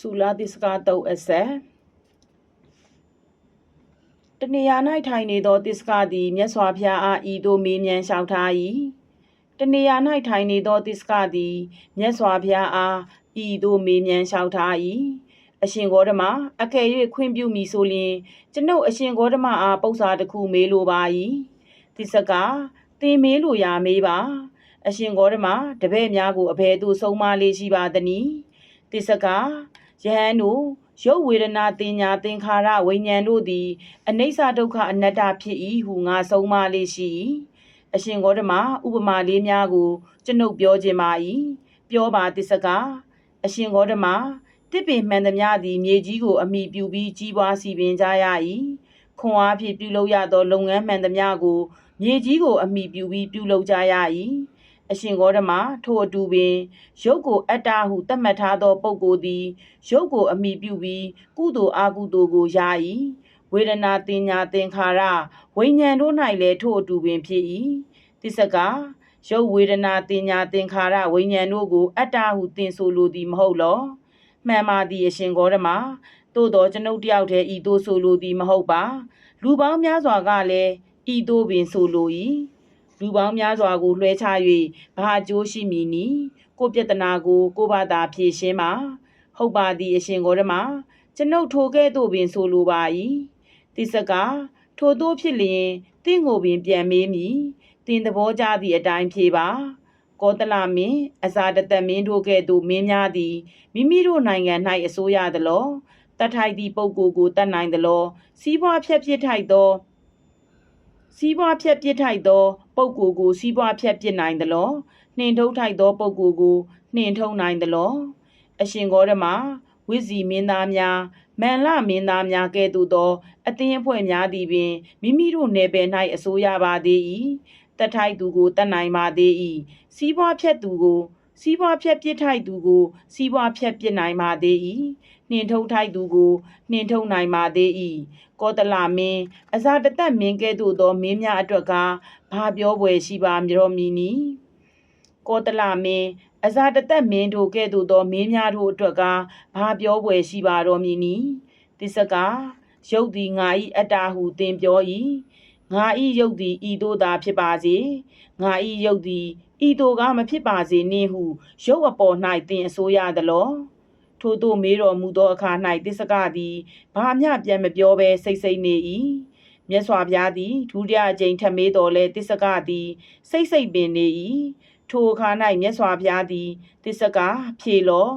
Sula Discato Esse Teniana Tiny Do Discadi, Meswapia Ido Minian Shautai Teniana Tiny Do Discadi, Meswapia Ido Minian Shautai A Shingorama, a Kay Queen Bu Misoli, to know a Shingorama Posa the Ku Melo Bai Tisaga, Te Melo Ya Meba, a Shingorama, the Benyago, a Pedu Somali Shiba Dani Tisaga. Janu, show with nothing, nothing, Hara, when Yanudi, a Nasa Doka, a Nata P. who are so mali she. A Shingorama, Ubama Limiago, Jano Biojemai, Bioba Tisaga, a Shingorama, Tipping Mandamyadi, Miejigo, a me bubi, Jiba Sibin Jayai, Koapi, Pulo Yado, Longa Mandamyago, Miejigo, a me bubi, Pulo Jayai. A Shingorama, to a dubin, Shoko Atahu, Tamatado, Pogodi, Shoko a me bubi, Kudo Agudogo Yai, whether nothing, Hara, when Yando Nile to a dubin P. Tisaga, show whether nothing, Hara, when Yanogo, Atahu Tin Solo di Maholo, Mamma di Shingorama, Todo Jano Diaute, Ido Solo di Mahoba, Luba Miazwagale, Ido bin Soloi. လူပေါင်းများစွာကိုလွှဲချ၍ဘာကျိုးရှိမည်နီကိုပြဿနာကိုကိုဘာသာဖြေရှင်းမှာဟုတ်ပါသည်အရှင်ဂေါတမကျွန်ုပ်ထိုကဲ့သို့ပင်ဆိုလိုပါ၏တိစကထိုသို့ဖြစ်လျင်တင့်ကိုပင်ပြန်မေးမည်တင်သဘောကျသည့်အတိုင်းဖြေပါကောတလမင်းအစာတသက်မင်းတို့ကဲ့သို့မင်းများသည်မိမိတို့နိုင်ငံ၌အစိုးရသလောတတ်ထိုက်သည့်ပုဂ္ဂိုလ်ကိုတတ်နိုင်သလောစီးပွားဖြတ်ပစ်ထိုက်သောစီးပွားဖြတ်ပစ်ထိုက်သောပုဂ္ဂိုလ်ကိုစီးပွားဖြတ်ပစ်နိုင်သလောနှင်ထုတ်ထိုက်သောပုဂ္ဂိုလ်ကိုနှင်ထုတ်နိုင်သလောအရှင်ဂေါတမဝိဇီမင်းသားများမန်လမင်းသားများကဲ့သို့သောအသင်းအဖွဲ့များသည်ပင်မိမိတို့နယ်ပယ်၌အစိုးရပါသေး၏တတ်ထိုက်သူကိုတတ်နိုင်ပါသေး၏စီးပွားဖြတ်သူကိုစီးပွားဖြတ်ပစ်ထိုက်သူကိုစီးပွားဖြတ်ပစ်နိုင်ပါသေး၏နှင်ထုတ်ထိုက်သူကိုနှင်ထုတ်နိုင်ပါသေး၏ကောတလမင်းအစာတသက်မင်းကဲ့သို့သောမင်းများအတွက်ကဘာပြောပွဲရှိပါမရောမီနီကောတလမင်းအစာတသက်မင်းတို့ကဲ့သို့သောမင်းများတို့အတွက်ကဘာပြောပွဲရှိပါတော့မီနီတိစကရုပ်သည်ငါ၏အတ္တဟုသင်ပြော၏ငါ၏ရုပ်သည်ဤသို့သာဖြစ်ပါစေငါ၏ရုပ်သည်ဤသို့ကမဖြစ်ပါစေနှင့်ဟုရုပ်အပေါ်၌သင်အစိုးရသလောထို့သို့မေးတော်မူသောအခါ၌တိစကသည်ဘာမျှပြန်မပြောဘဲစိတ်နေ၏မြတ်စွာဘုရားသည်ဒုတိယအကြိမ်ထပ်မေးတော်လဲတိစကသည်စိတ်ပင်နေ၏ထိုအခါ၌မြတ်စွာဘုရားသည်တိစကဖြေလော